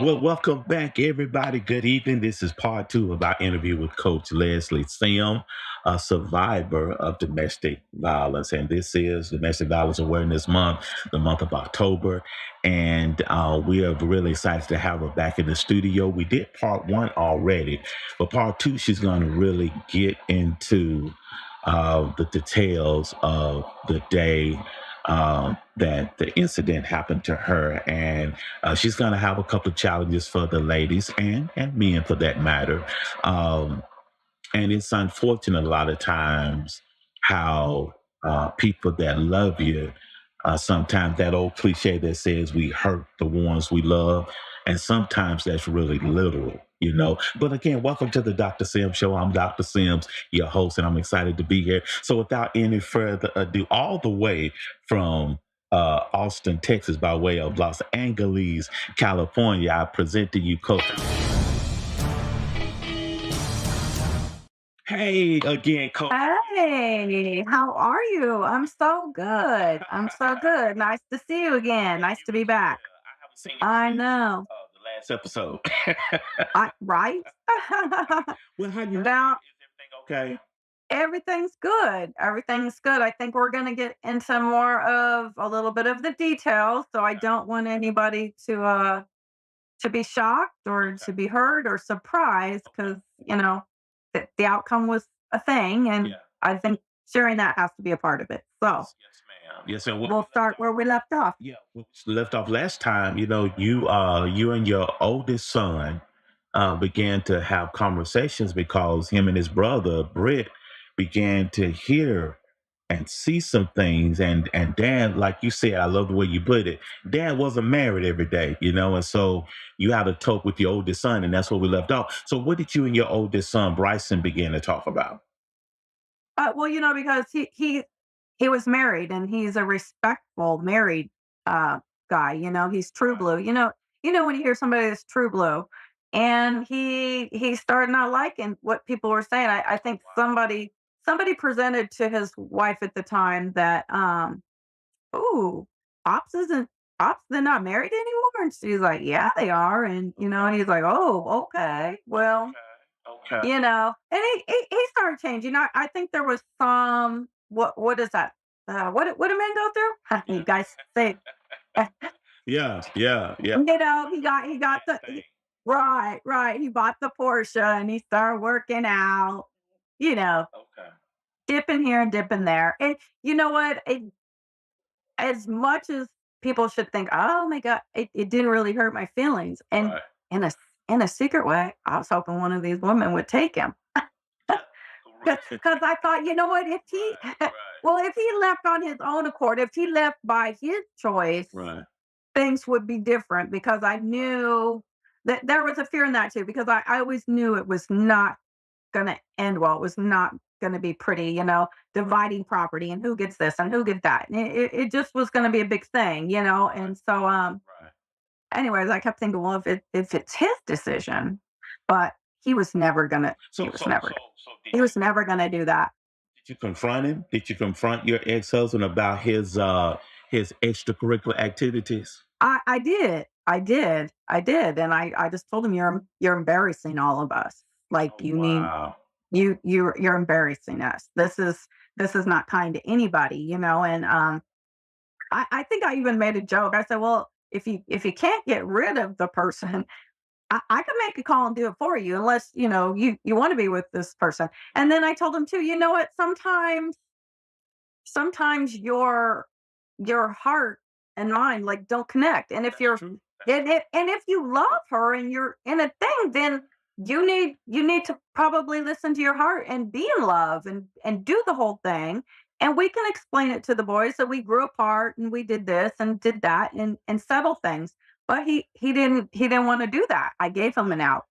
Well, welcome back, everybody. Good evening. This is part two of our interview with Coach Leslie Simm, a survivor of domestic violence. And this is Domestic Violence Awareness Month, the month of October. And we are really excited to have her back in the studio. We did part one already, but part two, she's going to really get into the details of the day that the incident happened to her. And she's going to have a couple of challenges for the ladies and men for that matter. Um, and it's unfortunate a lot of times how people that love you, sometimes that old cliche that says we hurt the ones we love, and sometimes that's really literal. But again, welcome to the Dr. Sims Show. I'm Dr. Sims, your host, and I'm excited to be here. So without any further ado, all the way from Austin, Texas, by way of Los Angeles, California, I present to you, Coach. Hey, again, Coach. Hey, how are you? I'm so good. I'm so good. Nice to see you again. Nice to be back. I haven't seen you I since know. the last episode. Right? Well, how you doing? Now, Is everything okay? everything's good. Everything's good. I think we're going to get into more of a little bit of the details. So I don't want anybody to be shocked or Okay. to be hurt or surprised because, the outcome was a thing. And Yeah. I think sharing that has to be a part of it. So Yes, ma'am. Yes, and what we we'll left start off. where we left off. Yeah, we left off last time. You and your oldest son began to have conversations because him and his brother Britt began to hear and see some things. And Dad, like you said, I love the way you put it. Dad wasn't married every day, and so you had to talk with your oldest son, and that's where we left off. So, what did you and your oldest son Bryson begin to talk about? Well, because he was married and he's a respectful married guy. He's true Right. blue. You know when you hear somebody that's true blue, and he started not liking what people were saying. I think Wow. somebody presented to his wife at the time that ooh, Pops isn't Pops, they're not married anymore. And she's like, yeah, they are. And and he's like, oh, okay, well. Okay. Okay. And he started changing. I think there was some what is that? What do men go through? You Yeah. guys say, Yeah. Yeah. Yeah. he got That the thing. right. He bought the Porsche and he started working out. You know, Okay. dipping here and dipping there. And you know what? As much as people should think, oh my god, it didn't really hurt my feelings. And Right. in a in a secret way, I was hoping one of these women would take him. Right. Because I thought, you know what? If he, Right. Right. well, if he left on his own accord, if he left by his choice, Right. things would be different because I knew that there was a fear in that too, because I always knew it was not going to end well. It was not going to be pretty, dividing property and who gets this and who gets that. And it just was going to be a big thing, Right. And so, Right. anyways, I kept thinking, well, if it's his decision, but he was never going to, he So was so never, so so he was never going to do that. did you confront him? Did you confront your ex-husband about his extracurricular activities? I did, and I just told him you're embarrassing all of us. Like Oh you need wow. you're embarrassing us. This is not kind to anybody, and I think I even made a joke. I said, well, if you can't get rid of the person, I can make a call and do it for you, unless you want to be with this person. And then I told him too. You know what? Sometimes your heart and mind like don't connect, and if That's you're true. That's and if you love her and you're in a thing, then you need to probably listen to your heart and be in love and do the whole thing, and we can explain it to the boys that we grew apart and we did this and did that and settle things. But he didn't want to do that. I gave him an out.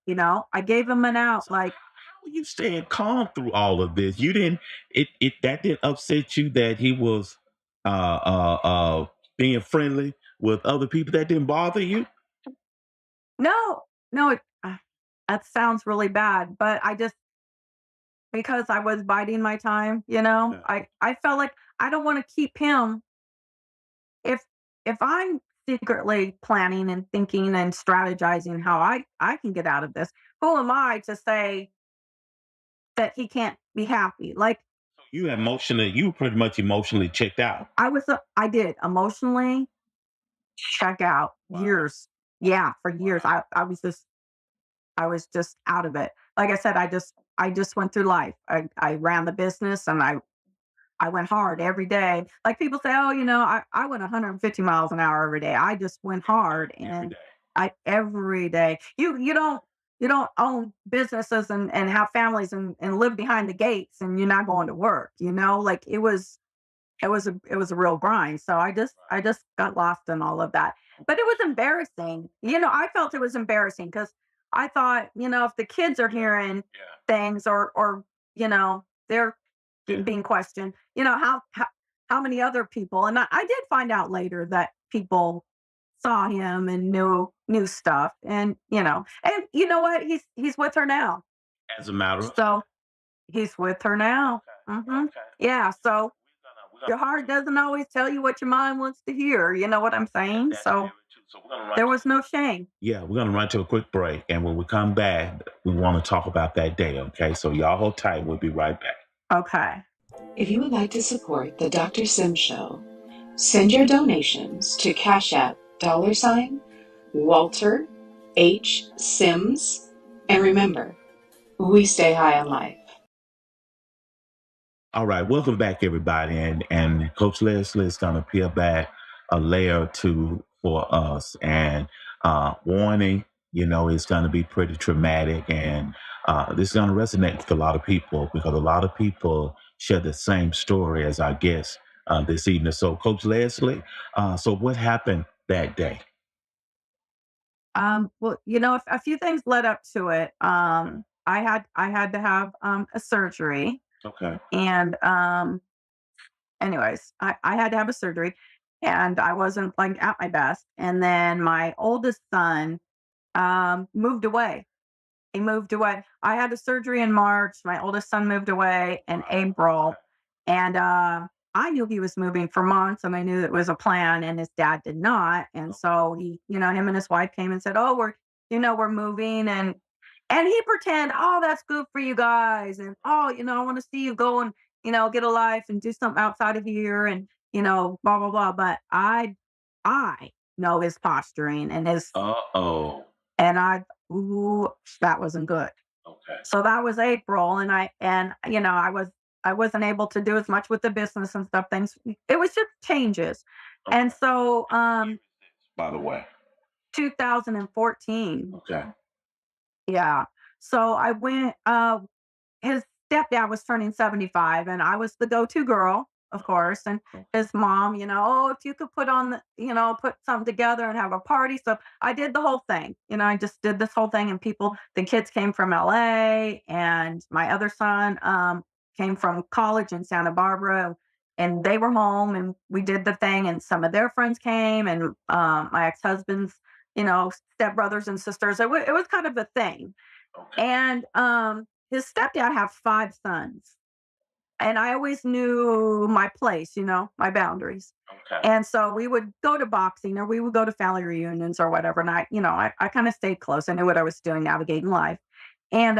I gave him an out. so Like, how are you staying calm through all of this? You didn't it that didn't upset you that he was being friendly with other people, that didn't bother you? no, no, that sounds really bad, but I just, because I was biding my time, Okay. I felt like I don't want to keep him. If if I'm secretly planning and thinking and strategizing how I can get out of this. Who am I to say that he can't be happy? Like You pretty much emotionally checked out. I did emotionally check out Wow. years. Yeah, for years. Wow. I was just out of it. Like I said, I just went through life. I ran the business and I went hard every day. Like people say, oh, I went 150 miles an hour every day. I just went hard Every and day. I every day. You don't own businesses and have families and live behind the gates and you're not going to work, like it was a real grind. So I Right. just got lost in all of that. But it was embarrassing. I felt it was embarrassing because I thought, if the kids are Yeah. hearing Yeah. things or they're Yeah. being questioned, how many other people, and I did find out later that people saw him and knew stuff, and you know what, he's with her now. As a matter of So he's with her now. okay. Hmm. Okay. Yeah, so We're gonna your heart doesn't always tell you what your mind wants to hear. You know what I'm saying? that's very So true. So we're gonna run there to was no shame. yeah, we're gonna run to a quick break. And when we come back, we want to talk about that day. Okay. So y'all hold tight. We'll be right back. Okay. If you would like to support the Dr. Sim Show, send your donations to Cash App $Walter H. Sims. And remember, we stay high on life. All right, welcome back, everybody, and Coach Leslie is going to peel back a layer or two for us. And warning, it's going to be pretty traumatic, and this is going to resonate with a lot of people because a lot of people share the same story as our guest this evening. So, Coach Leslie, so what happened that day? Well, a few things led up to it. Okay, I had to have a surgery, okay, and anyways, I had to have a surgery, and I wasn't like at my best. And then my oldest son moved away. He moved away. I had a surgery in March. My oldest son moved away in wow, okay, April. And I knew he was moving for months and I knew it was a plan and his dad did not. And okay, so him and his wife came and said, oh, we're moving. And he pretend, oh, that's good for you guys. And oh, I want to see you go and, get a life and do something outside of here and, blah, blah, blah. But I know his posturing uh oh, and ooh, that wasn't good. okay, So that was April, and I wasn't able to do as much with the business and stuff. Things it was just changes, and okay. so And what year is this, by the way? 2014, Okay, yeah. So I went. His stepdad was turning 75 and I was the go-to girl, of okay, course. And okay. his mom, oh, if you could put on put something together and have a party. So I did the whole thing. I just did this whole thing and the kids came from LA and my other son came from college in Santa Barbara and they were home and we did the thing and some of their friends came and my ex-husband's, stepbrothers and sisters. It was kind of a thing. Okay. And his stepdad had 5 sons, and I always knew my place, my boundaries. Okay. And so we would go to boxing or we would go to family reunions or whatever. And I kind of stayed close. I knew what I was doing, navigating life. And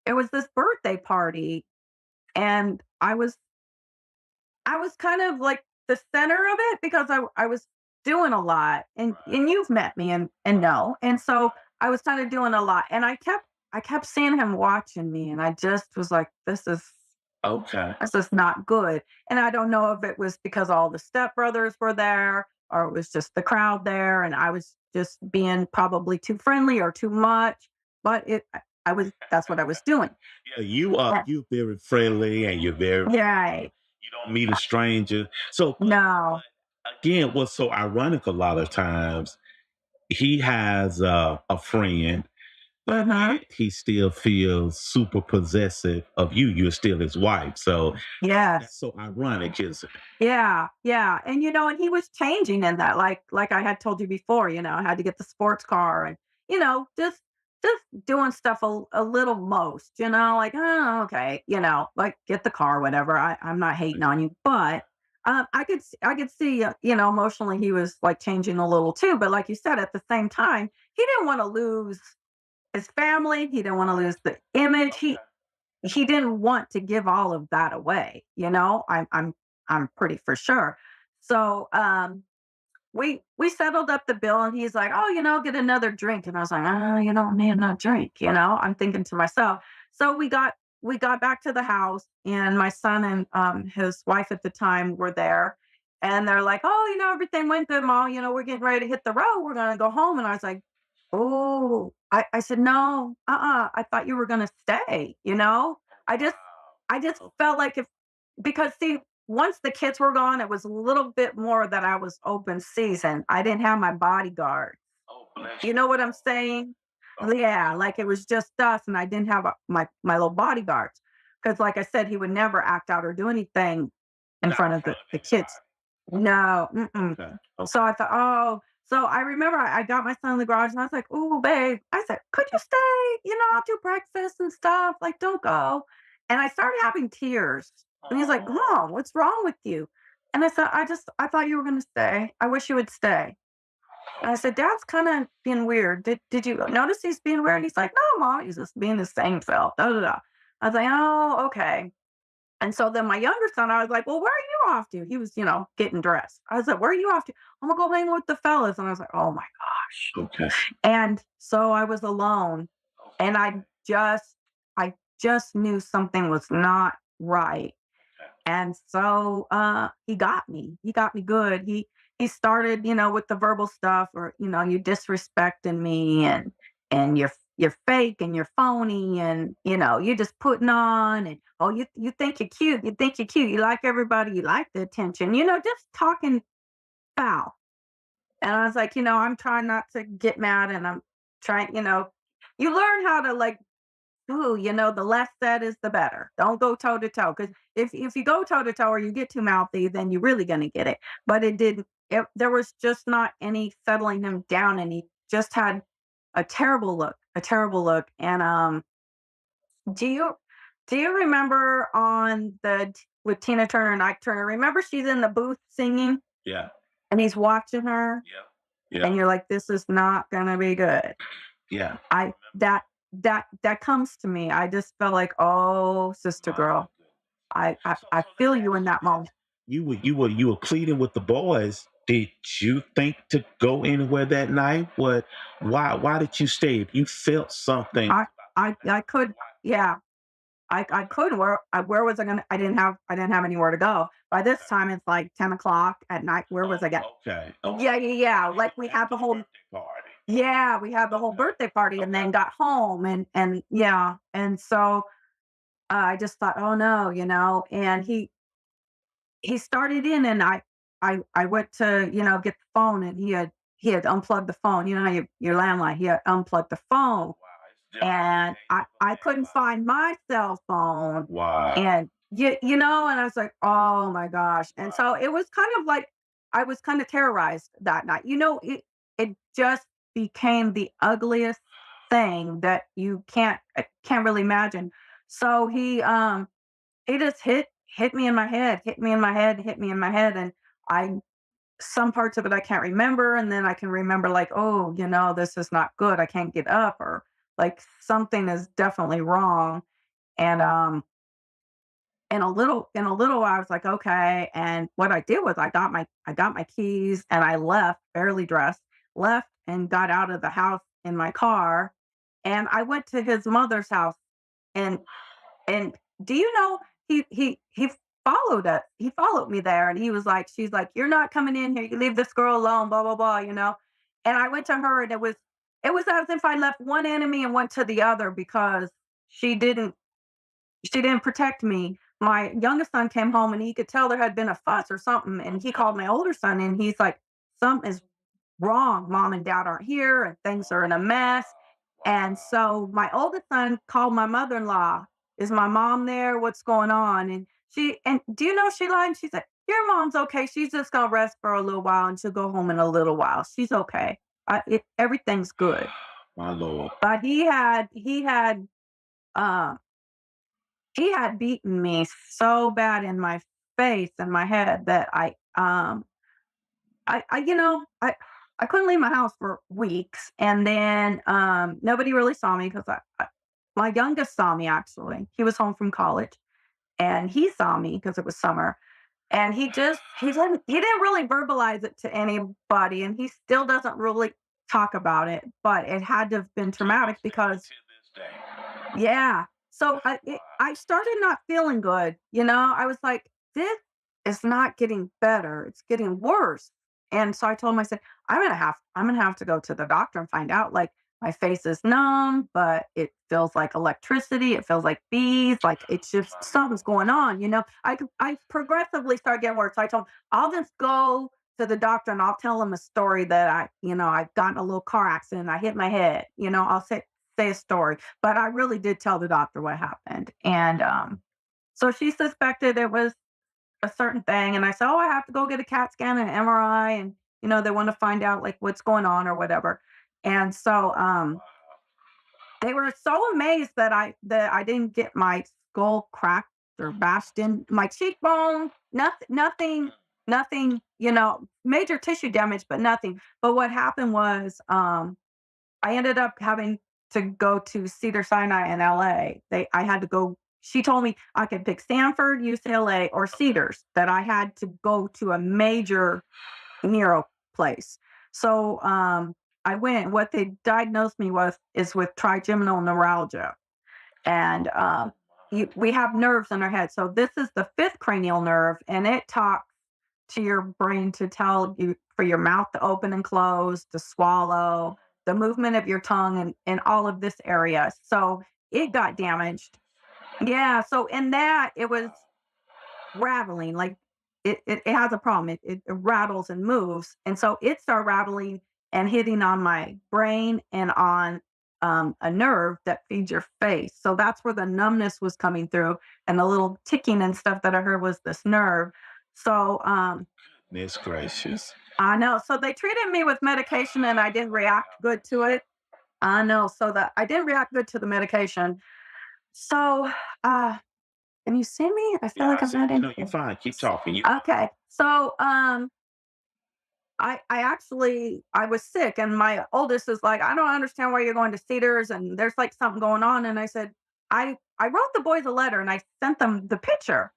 it was this birthday party, and I was kind of like the center of it because I was doing a lot, Right. and you've met me and know, and so Right. I was kind of doing a lot, and I kept seeing him watching me, and I just was like, Okay. this is not good, and I don't know if it was because all the stepbrothers were there or it was just the crowd there, and I was just being probably too friendly or too much, but I was that's what I was doing. Yeah, Yeah, you very friendly and you're very right. you don't meet a stranger. So No. but again, what's so ironic a lot of times, he has a friend, but Hmm. yet he still feels super possessive of you. You're still his wife. So that's Yes. so ironic, isn't it? Yeah, yeah, and, and he was changing in that, like I had told you before, I had to get the sports car and, just doing stuff a little most, like, "Oh, okay," like, "Get the car, whatever, I'm not hating on you," but I could see, emotionally he was like changing a little too. But like you said, at the same time, he didn't want to lose his family. He didn't want to lose the image. He didn't want to give all of that away. I'm pretty for sure. So we settled up the bill, and he's like, "Oh, get another drink." And I was like, "Oh, need another drink." I'm thinking to myself. So we got back to the house, and my son and his wife at the time were there, and they're like, "Oh, everything went good, mom. We're getting ready to hit the road. We're gonna go home." And I was like, "Oh," I said, "No, I thought you were gonna stay." I just I just felt like if because see, once the kids were gone, it was a little bit more that I was open season. I didn't have my bodyguard. Oh, bless You you. know what I'm saying? Okay. Yeah, like it was just us, and I didn't have my little bodyguards. Because, like I said, he would never act out or do anything in Not in front of front the of kids. No, mm-mm. anybody. Okay. Okay. So I thought, oh, so I remember I got my son in the garage, and I was like, "Ooh, babe," I said, "Could you stay? I'll do breakfast and stuff. Like, don't go." And I started having tears, and he's like, Oh, "Mom, what's wrong with you?" And I said, I thought you were going to stay. I wish you would stay." And I said, "Dad's kind of being weird. Did you notice he's being weird?" And he's like, "No, Mom, he's just being the same self." Da, da, da. I was like, "Oh, okay." And so then my younger son, I was like, "Well, where are you off to?" He was, getting dressed. I was like, "Where are you off to?" "I'm gonna go hang with the fellas." And I was like, "Oh my gosh." okay. And so I was alone, and I just knew something was not right. And so he got me. He got me good. He started, with the verbal stuff, or you disrespecting me, and you're fake, and you're phony, and you're just putting on, and oh, you think you're cute. You think you're cute. You like everybody. You like the attention. Just talking foul. And I was like, I'm trying not to get mad, and I'm trying, you learn how to like, ooh, the less said is the better. Don't go toe to toe, because if you go toe to toe or you get too mouthy, then you're really gonna get it. But it didn't. There was just not any settling him down, and he just had a terrible look, a terrible look. And do you do you remember on with Tina Turner and Ike Turner? Remember she's in the booth singing, Yeah. and he's watching her, Yeah. Yeah. and you're like, this is not gonna be good. Yeah. I that comes to me. I just felt like, "Oh, sister My girl, goodness. I So let feel me you ask in you that this. moment." You were pleading with the boys. Did you think to go anywhere that night? Why did you stay? If you felt something I about I could, yeah, I could. Where was I gonna? I didn't have anywhere to go. By this time, it's like 10 o'clock at night. Where was I going? okay. Okay. Yeah, yeah, yeah. You Like were we at had the the whole birthday party. yeah, we had the whole Okay. birthday party, and Okay. then got home, and yeah, and so I just thought, oh no, and he started in, and I went to, get the phone, and he had unplugged the phone. You know how your landline, he had unplugged the phone, Wow. It's different these and days I with the I couldn't landline. find my cell phone, Wow. and and I was like, "Oh my gosh." And Wow. so it was kind of like I was kind of terrorized that night. It just became the ugliest thing that you can't really imagine. So he just hit me in my head, hit me in my head, hit me in my head, and I some parts of it I can't remember, and then I can remember like, "Oh, this is not good. I can't get up," or like something is definitely wrong. And in a little I was like, "Okay." And what I did was I got my keys, and I left, barely dressed, left and got out of the house in my car, and I went to his mother's house. And and do you know, he followed us. He followed me there, and he was like, she's like, "You're not coming in here. You leave this girl alone, blah, blah, blah." And I went to her, and it was as if I left one enemy and went to the other, because she didn't she didn't protect me. My youngest son came home, and he could tell there had been a fuss or something, and he called my older son, and he's like, "Something is wrong. Mom and dad aren't here, and things are in a mess." And Wow. so my oldest son called my mother-in-law. "Is my mom there? What's going on?" And do you know she lied? She said, "Your mom's okay. She's just gonna rest for a little while, and she'll go home in a little while. She's okay. Everything's good." My Lord. But uh, he had beaten me so bad in my space in my head that I couldn't leave my house for weeks, and then nobody really saw me because my youngest saw me actually. He was home from college, and he saw me because it was summer, and he didn't really verbalize it to anybody, and he still doesn't really talk about it, but it had to have been To traumatic this day, because to this day. yeah. So I started not feeling good. I was like, this is not getting better. It's getting worse. And so I told him, I said, I'm gonna have to go to the doctor and find out. Like my face is numb, but it feels like electricity. It feels like bees. Like it's just something's going on. I progressively start getting worse. So I told him, I'll just go to the doctor and I'll tell him a story that I've gotten a little car accident. I hit my head. I'll say a story, but I really did tell the doctor what happened. And so she suspected it was a certain thing. And I said, oh, I have to go get a CAT scan and MRI. And, they want to find out like what's going on or whatever. And so they were so amazed that I didn't get my skull cracked or bashed in my cheekbone, nothing, major tissue damage, but nothing. But what happened was I ended up having to go to Cedar Sinai in LA. I had to go. She told me I could pick Stanford, UCLA, or Cedars, that I had to go to a major neuro place. So I went. What they diagnosed me with is with trigeminal neuralgia, and we have nerves in our head. So this is the fifth cranial nerve, and it talks to your brain to tell you for your mouth to open and close, to swallow, the movement of your tongue, and all of this area. So it got damaged. Yeah. So in that, it was rattling. Like it has a problem. It rattles and moves. And so it started rattling and hitting on my brain and on a nerve that feeds your face. So that's where the numbness was coming through, and the little ticking and stuff that I heard was this nerve. So Goodness gracious. I know. So they treated me with medication and I didn't react good to it. I know. So that I didn't react good to the medication. So uh can you see me? I feel Yeah, like I I'm see. not in No, you're here. fine. Keep talking. You Okay. So I actually I was sick, and my oldest is like, I don't understand why you're going to Cedars and there's like something going on. And I said, I wrote the boys a letter and I sent them the picture.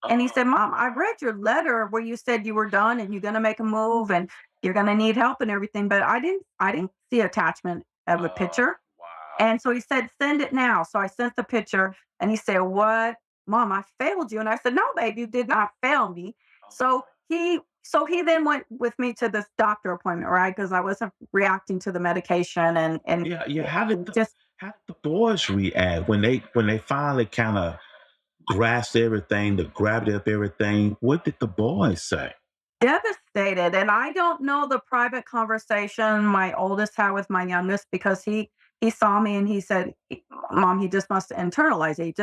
And he said, Mom, I read your letter where you said you were done and you're gonna make a move and you're gonna need help and everything, but I didn't see attachment of a picture. wow. And so he said, send it now. So I sent the picture and he said, what? Mom, I failed you. And I said, no, babe, you did not fail me. So he then went with me to this doctor appointment, right? Because I wasn't reacting to the medication and Yeah, yeah. just How did the boys react when they finally kind of grasped everything, the gravity of everything? What did the boys say? devastated. And I don't know the private conversation my oldest had with my youngest, because he saw me and he said, Mom, he just must internalize it.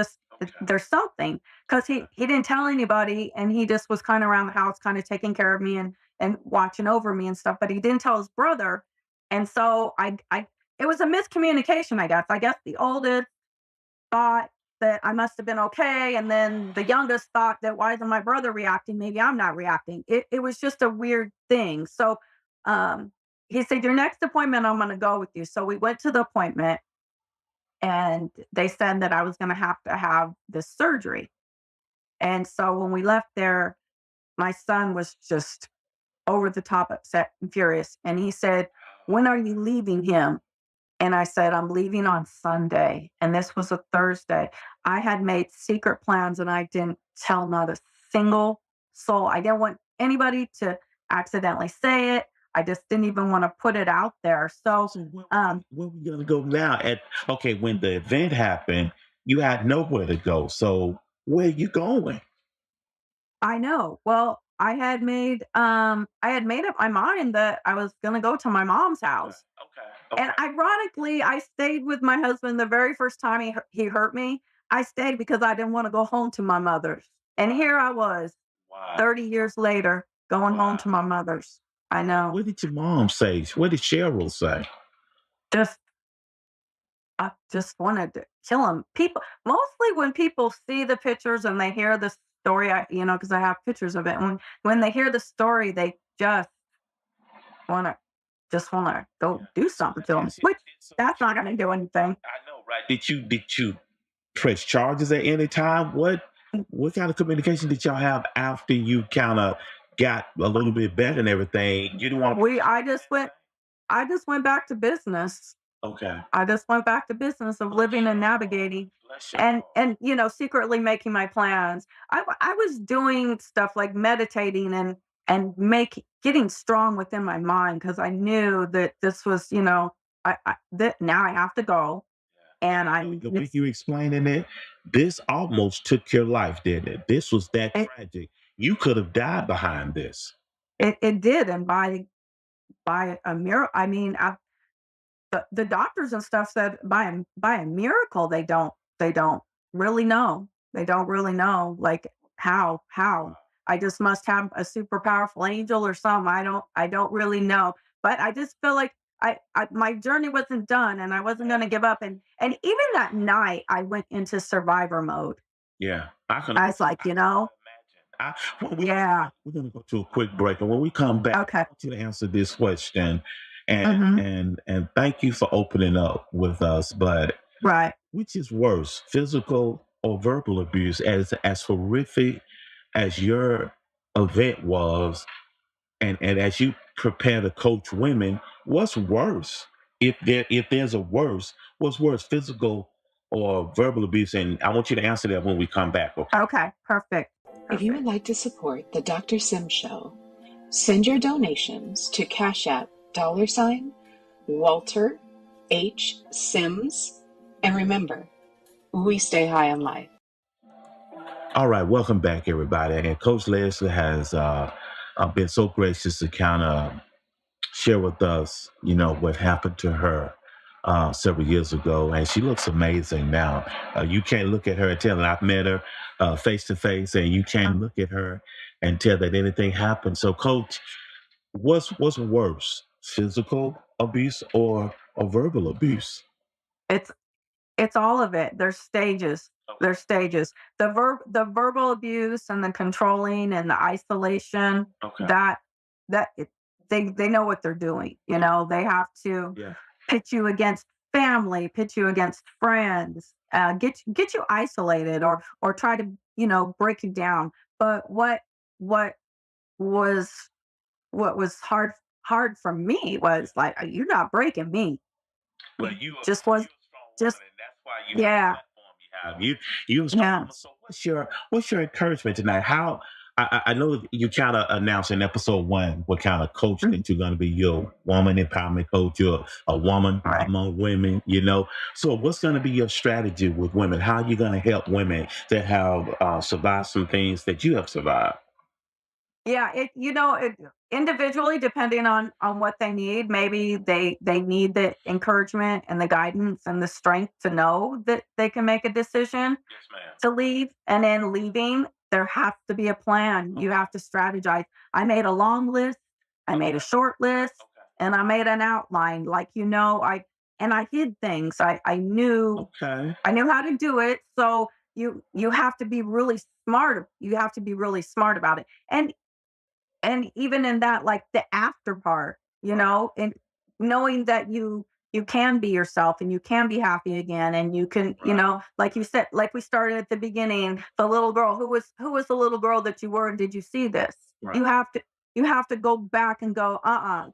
Okay. There's something, because Okay. he didn't tell anybody, and he just was kind of around the house, kind of taking care of me and watching over me and stuff. But he didn't tell his brother, and so I it was a miscommunication. I guess the oldest thought that I must have been okay. And then the youngest thought that, why isn't my brother reacting? Maybe I'm not reacting. It was just a weird thing. So um, he said, your next appointment, I'm going to go with you. So we went to the appointment, and they said that I was going to have this surgery. And so when we left there, my son was just over the top upset and furious. And he said, when are you leaving him? And I said, I'm leaving on Sunday. And this was a Thursday. I had made secret plans and I didn't tell not a single soul. I didn't want anybody to accidentally say it. I just didn't even want to put it out there. So, So where, um, where we gonna go now? Okay, when the event happened, you had nowhere to go. So where you going? I know. Well, I had made up my mind that I was going to go to my mom's Okay, house. okay, And okay. ironically, I stayed with my husband the very first time he hurt me. I stayed because I didn't want to go home to my mother's. And Wow, here I was, wow, 30 years later, going home wow. to my mother's. I know. What did your mom say? What did Cheryl say? Just I just wanted to kill him. People, mostly when people see the pictures and they hear this story, because I have pictures of it. When they hear the story, they wanna wanna go do something to them, which that's not gonna do anything. I know, right? Did you press charges at any time? What kind of communication did y'all have after you kind of got a little bit better and everything? You didn't want to We press I just went back to business. okay. I just went back to business of Bless living your and heart. navigating Bless your heart. secretly making my plans. I was doing stuff like meditating and getting strong within my mind because I knew that this was, that now I have to go And and I know I'm the way you explaining it, this almost took your life, didn't it? This was that it, tragic. You could have died behind this. it did, and by a miracle. I mean, the doctors and stuff said by a miracle they don't really know. They don't really know like how. I just must have a super powerful angel or something. I don't really know. But I just feel like my journey wasn't done and I wasn't going to give up and even that night I went into survivor mode. Yeah, I can. I was like, I can imagine. Well, yeah, we're gonna go to a quick break, and when we come back, I okay. want you to answer this question, and Mhm. and thank you for opening up with us. But Right. which is worse, physical or verbal abuse? As horrific as your event was, and as you prepare to coach women, what's worse? If there's a worse, what's worse, physical or verbal abuse? And I want you to answer that when we come back. Okay. Okay. Perfect. If you would Perfect. like to support the Dr. Sim Show, send your donations to Cash App $ Walter H. Sims. And remember, we stay high on life. All right, welcome back, everybody. And Coach Leslie has been so gracious to kind of share with us, what happened to her several years ago, and she looks amazing now. You can't look at her and tell. And I've met her face to face, and you can't look at her and tell that anything happened. So, Coach, what's worse, physical abuse or verbal abuse? It's It's all of it. There's stages. Okay. There's stages. The verbal abuse and the controlling and the isolation, Okay. that that it, they know what they're doing. They have to Yeah. pit you against family, pit you against friends, get you isolated or try to, break you down. But what was what was hard for me was like, you're not breaking me. Well, Just was you a strong woman, just and that's why you have the yeah. platform you have. You a strong Yeah. woman. So what's your encouragement tonight? How I know that you kind of announced in episode one what kind of coach Mhm. that you're going to be. You're woman empowerment coach. You're a woman Right. among women. So what's going to be your strategy with women? How are you going to help women that have survived some things that you have survived? Yeah, it individually depending on what they need. Maybe they need the encouragement and the guidance and the strength to know that they can make a decision Yes, ma'am. to leave. And then leaving, there has to be a plan. You have to strategize. I made a long list, I made a Okay. short list, Okay. and I made an outline. Like, I hid things. Okay. I knew how to do it. So you have to be really smart. You have to be really smart about it. And even in that, like the after part, and knowing that you can be yourself and you can be happy again and you can, Right. like you said, like we started at the beginning, the little girl who was the little girl that you were, and did you see this? Right. You have to go back and go, I Hard.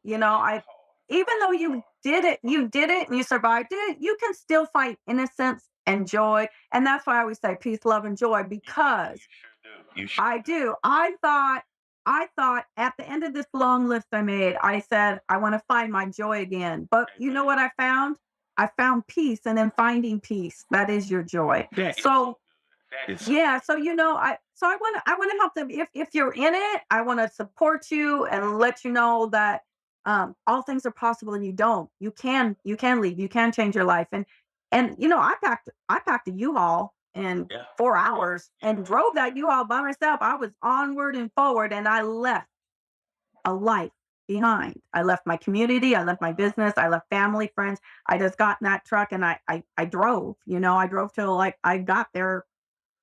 even though Hard. you did it and you survived it, you can still find innocence and joy. And that's why I always say peace, love, and joy, You because sure do. You sure I do. do. I thought at the end of this long list I made, I said, I want to find my joy again. But you know Amen. what I found? I found peace, and then finding peace, that is your joy. That is so So good. That is so yeah, so I want to help them. If you're in it, I want to support you and let you know that all things are possible, and you can leave, you can change your life. And I packed a U-Haul in yeah. 4 hours Yeah. and drove that U-Haul by myself. I was onward and forward, and I left a life behind. I left my community, I left my business, I left family, friends. I just got in that truck and I drove. I drove till like I got there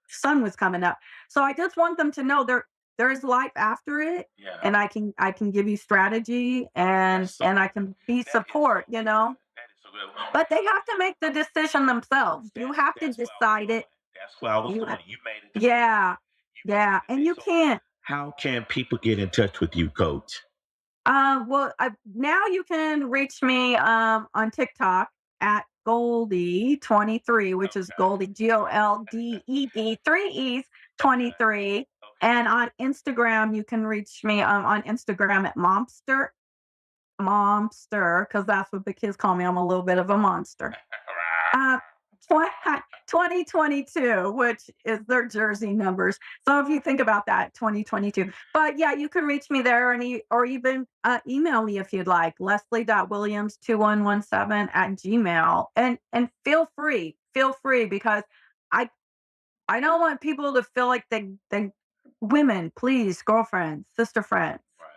sun was coming up. So I just want them to know there is life after it, Yeah. and I can give you strategy, and I can be support, That is so good. but they have to make the decision themselves. You have to That's what I was decide doing. it. That's what I was You doing. ha- You made it clear. yeah, You made yeah, it and clear. you So can't. how can people get in touch with you, Coach? Well, now you can reach me on TikTok at Goldie 23, which is Okay. Goldie Golded 3 E's Okay. 23, Okay. and on Instagram you can reach me on Instagram at Momster, because that's what the kids call me. I'm a little bit of a monster. Uh, 2022, which is their jersey numbers. So if you think about that, 2022. But yeah, you can reach me there, or even email me if you'd like, leslie.williams2117 at Gmail. And feel free, because I I don't want people to feel like they women, please, girlfriends, sister friends. Right.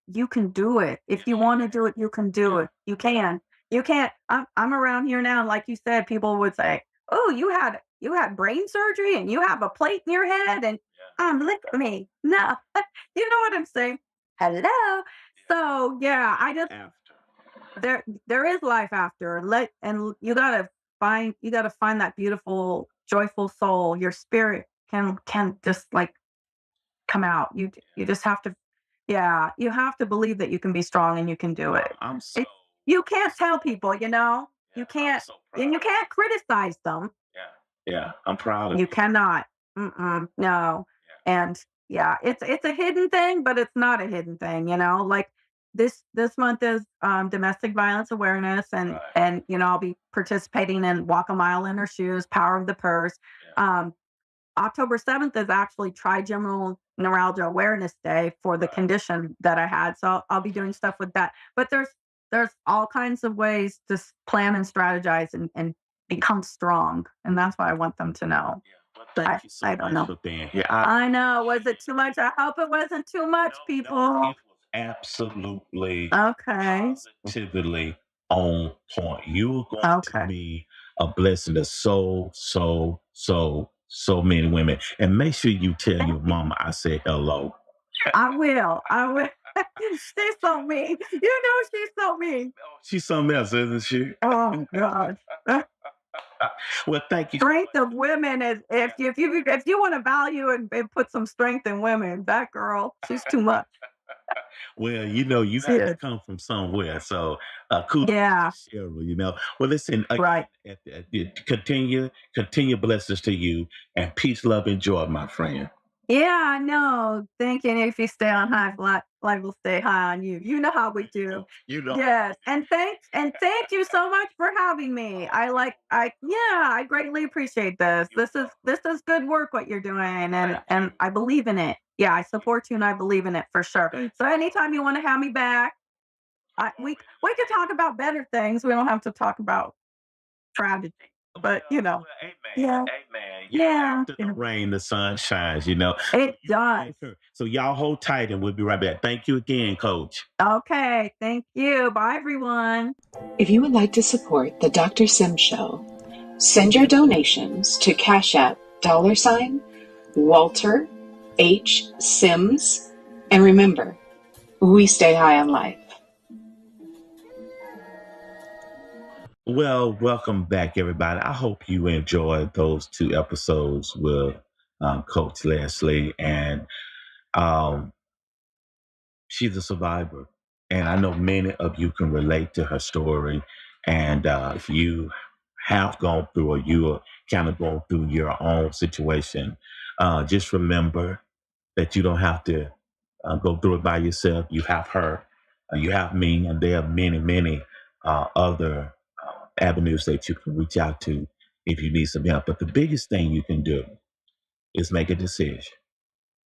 You can do it. If Yes, you you want to can. do it, you can do Yeah. it. You can. You can't. I'm around here now. Like you said, people would say, "Oh, you had brain surgery and you have a plate in your head," and Yeah. look at me. No, you know what I'm saying. Hello. Yeah. So yeah, I just After. there is life after. And you gotta find that beautiful, joyful soul. Your spirit can just like come out. You just have to, yeah, you have to believe that you can be strong and you can do it. I'm so, It you I'm can't so tell proud. people, Yeah, you I'm can't, so and proud you of you. can't criticize them. Yeah. Yeah. I'm proud of You you. cannot. Mm-mm, no. Yeah. And yeah, it's a hidden thing, but it's not a hidden thing. Like this month is domestic violence awareness, and Right. I'll be participating in Walk a Mile in Her Shoes, Power of the Purse. Yeah. October 7th is actually Trigeminal Neuralgia Awareness Day for the Right. condition that I had. So I'll be doing stuff with that. But there's all kinds of ways to plan and strategize and become strong. And that's what I want them to know. Yeah. Well, thank you so I don't much know. for being here. I know. Was Appreciate it too much? I hope it wasn't too it. much, No, no, people. it was absolutely Okay. positively on point. You are going to Okay. be a blessing to so many women. And make sure you tell Thank your you. mama I said hello. I will. I will. She's so mean. She's so mean. She's something else, isn't she? Oh God. Well, thank you so Strength much. of women is, if you want to value and put some strength in women, that girl, she's too much. Well, you She have to is. come from somewhere. So kudos Yeah. to Cheryl. Well, listen, again, Right. continue blessings to you and peace, love, and joy, my friend. Yeah, no. Thank you. If you stay on high, life will stay high on you. You know how we do. You know how we Yes. do. And thank you so much for having me. I greatly appreciate this. You're This is good work what you're doing, and Thank and you. I believe in it. Yeah, I support you and I believe in it for sure. Thank So anytime you want to have me back, we could talk about better things. We don't have to talk about tragedy. But amen. yeah, Amen. yeah, After the yeah. rain, the sun shines. So It you be does. encouraged. So y'all hold tight and we'll be right back. Thank you again, Coach. Okay, thank you. Bye, everyone. If you would like to support the Dr. Sim Show, send your donations to Cash App $Walter H. Sims. And remember, we stay high on life. Well, welcome back, everybody. I hope you enjoyed those two episodes with Coach Leslie. And um, she's a survivor. And I know many of you can relate to her story. And if you have gone through or you are kind of going through your own situation, just remember that you don't have to go through it by yourself. You have her, you have me, and there are many, many other avenues that you can reach out to if you need some help. But the biggest thing you can do is make a decision.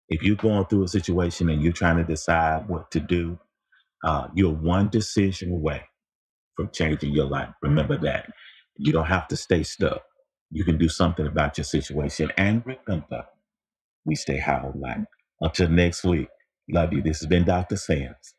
If you're going through a situation and you're trying to decide what to do, you're one decision away from changing your life. Remember that. You don't have to stay stuck. You can do something about your situation. And remember, we stay high on life. Until next week, love you. This has been Dr. Sims.